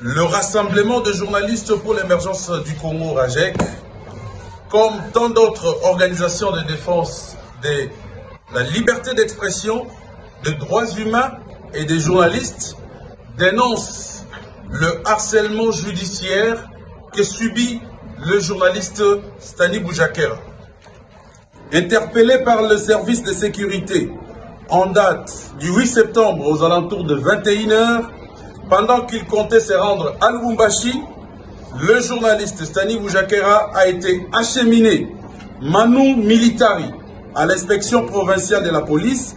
Le Rassemblement de journalistes pour l'émergence du Congo, RAJEC, comme tant d'autres organisations de défense de la liberté d'expression, des droits humains et des journalistes, dénonce le harcèlement judiciaire que subit le journaliste Stani Boujakera. Interpellé par le service de sécurité en date du 8 septembre aux alentours de 21 h, pendant qu'il comptait se rendre à Lubumbashi, le journaliste Stani Boujakera a été acheminé manu militari à l'inspection provinciale de la police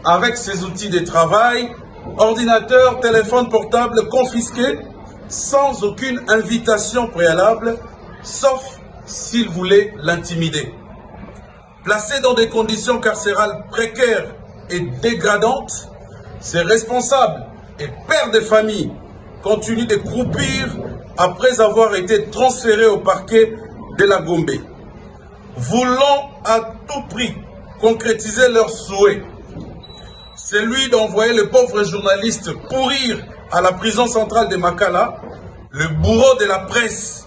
avec ses outils de travail, ordinateur, téléphone portable confisqués sans aucune invitation préalable, sauf s'il voulait l'intimider. Placé dans des conditions carcérales précaires et dégradantes, ses responsables et pères de famille continuent de croupir après avoir été transférés au parquet de la Gombe. Voulant à tout prix concrétiser leur souhait, celui d'envoyer le pauvre journaliste pourrir à la prison centrale de Makala, le bourreau de la presse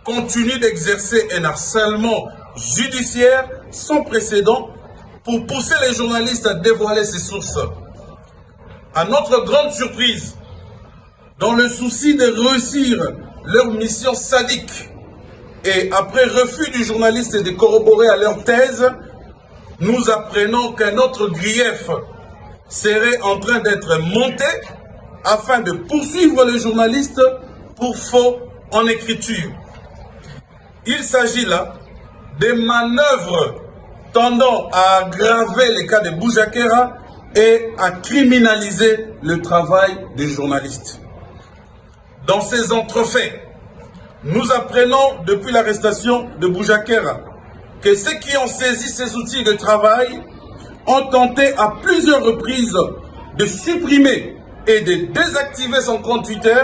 continue d'exercer un harcèlement judiciaire sans précédent pour pousser les journalistes à dévoiler ses sources. À notre grande surprise, dans le souci de réussir leur mission sadique et après refus du journaliste de corroborer à leur thèse, nous apprenons qu'un autre grief serait en train d'être monté afin de poursuivre le journaliste pour faux en écriture. Il s'agit là des manœuvres tendant à aggraver les cas de Boujakera et à criminaliser le travail des journalistes. Dans ces entrefaits, nous apprenons depuis l'arrestation de Boujakera que ceux qui ont saisi ces outils de travail ont tenté à plusieurs reprises de supprimer et de désactiver son compte Twitter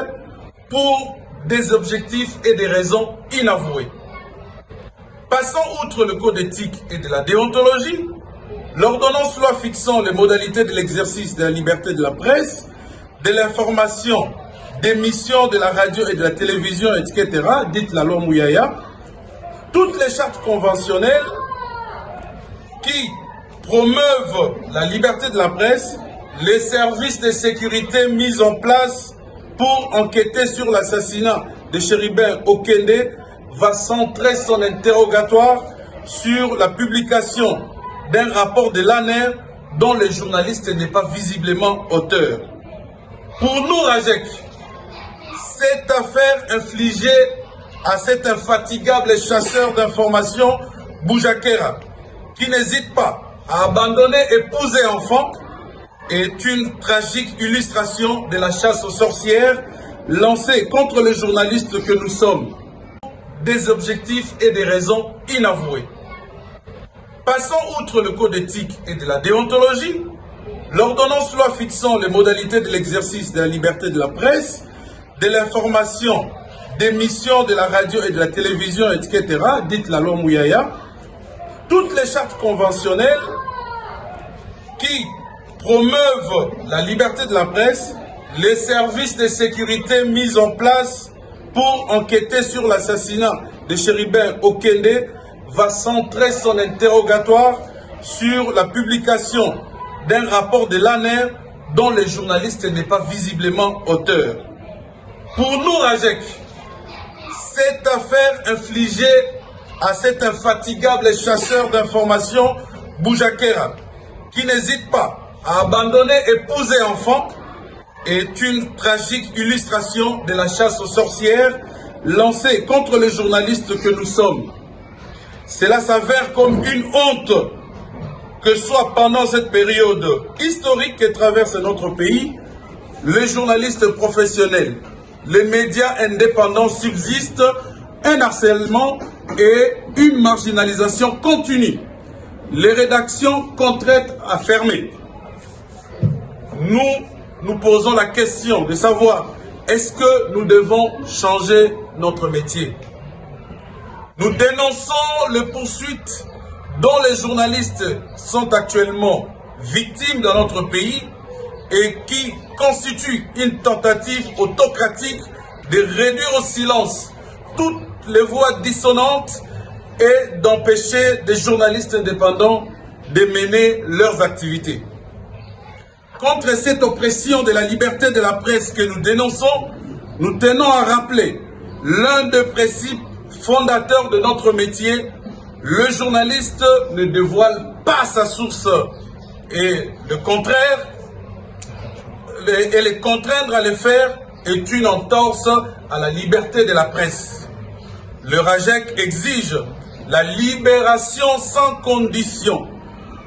pour des objectifs et des raisons inavouées. Passons outre le code éthique et de la déontologie, l'ordonnance loi fixant les modalités de l'exercice de la liberté de la presse, de l'information, des missions de la radio et de la télévision, etc., dite la loi Mouyaya, toutes les chartes conventionnelles qui promeuvent la liberté de la presse, les services de sécurité mis en place pour enquêter sur l'assassinat de Chéribin Okende va centrer son interrogatoire sur la publication d'un rapport de l'ANER dont le journaliste n'est pas visiblement auteur. Pour nous, RAJEC, cette affaire infligée à cet infatigable chasseur d'informations, Boujakera, qui n'hésite pas à abandonner épouse et enfants, est une tragique illustration de la chasse aux sorcières lancée contre les journalistes que nous sommes. Des objectifs et des raisons inavouées. Passons outre le code éthique et de la déontologie, l'ordonnance loi fixant les modalités de l'exercice de la liberté de la presse, de l'information, des missions de la radio et de la télévision, etc., dite la loi Mouyaya, toutes les chartes conventionnelles qui promeuvent la liberté de la presse, les services de sécurité mis en place pour enquêter sur l'assassinat de Chéribin Okende va centrer son interrogatoire sur la publication d'un rapport de l'ANER dont le journaliste n'est pas visiblement auteur. Pour nous, RAJEC, cette affaire infligée à cet infatigable chasseur d'informations, Boujakera, qui n'hésite pas à abandonner épouse et enfants, est une tragique illustration de la chasse aux sorcières lancée contre les journalistes que nous sommes. Cela s'avère comme une honte que soit pendant cette période historique que traverse notre pays, les journalistes professionnels, les médias indépendants subsistent un harcèlement et une marginalisation continue. Les rédactions contraintes à fermer. Nous posons la question de savoir, est-ce que nous devons changer notre métier? Nous dénonçons les poursuites dont les journalistes sont actuellement victimes dans notre pays et qui constituent une tentative autocratique de réduire au silence toutes les voix dissonantes et d'empêcher des journalistes indépendants de mener leurs activités. Contre cette oppression de la liberté de la presse que nous dénonçons, nous tenons à rappeler l'un des principes fondateurs de notre métier: le journaliste ne dévoile pas sa source et le contraire, et les contraindre à le faire est une entorse à la liberté de la presse. Le RAJEC exige la libération sans condition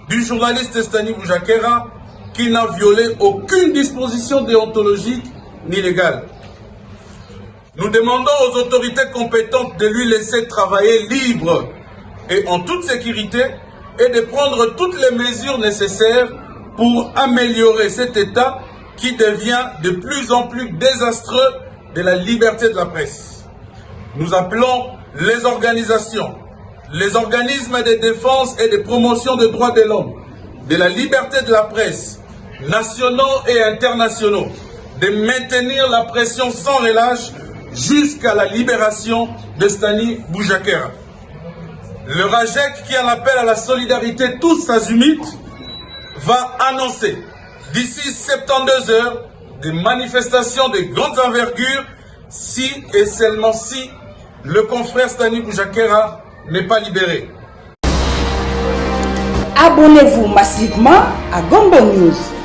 du journaliste Stani Boujakera, qui n'a violé aucune disposition déontologique ni légale. Nous demandons aux autorités compétentes de lui laisser travailler libre et en toute sécurité et de prendre toutes les mesures nécessaires pour améliorer cet état qui devient de plus en plus désastreux de la liberté de la presse. Nous appelons les organisations, les organismes de défense et de promotion des droits de l'homme, de la liberté de la presse, nationaux et internationaux, de maintenir la pression sans relâche jusqu'à la libération de Stani Boujakera. Le RAJEC, qui en appelle à la solidarité tous azimuts, va annoncer d'ici 72 heures des manifestations de grande envergure si et seulement si le confrère Stani Boujakera n'est pas libéré. Abonnez-vous massivement à Gombo News.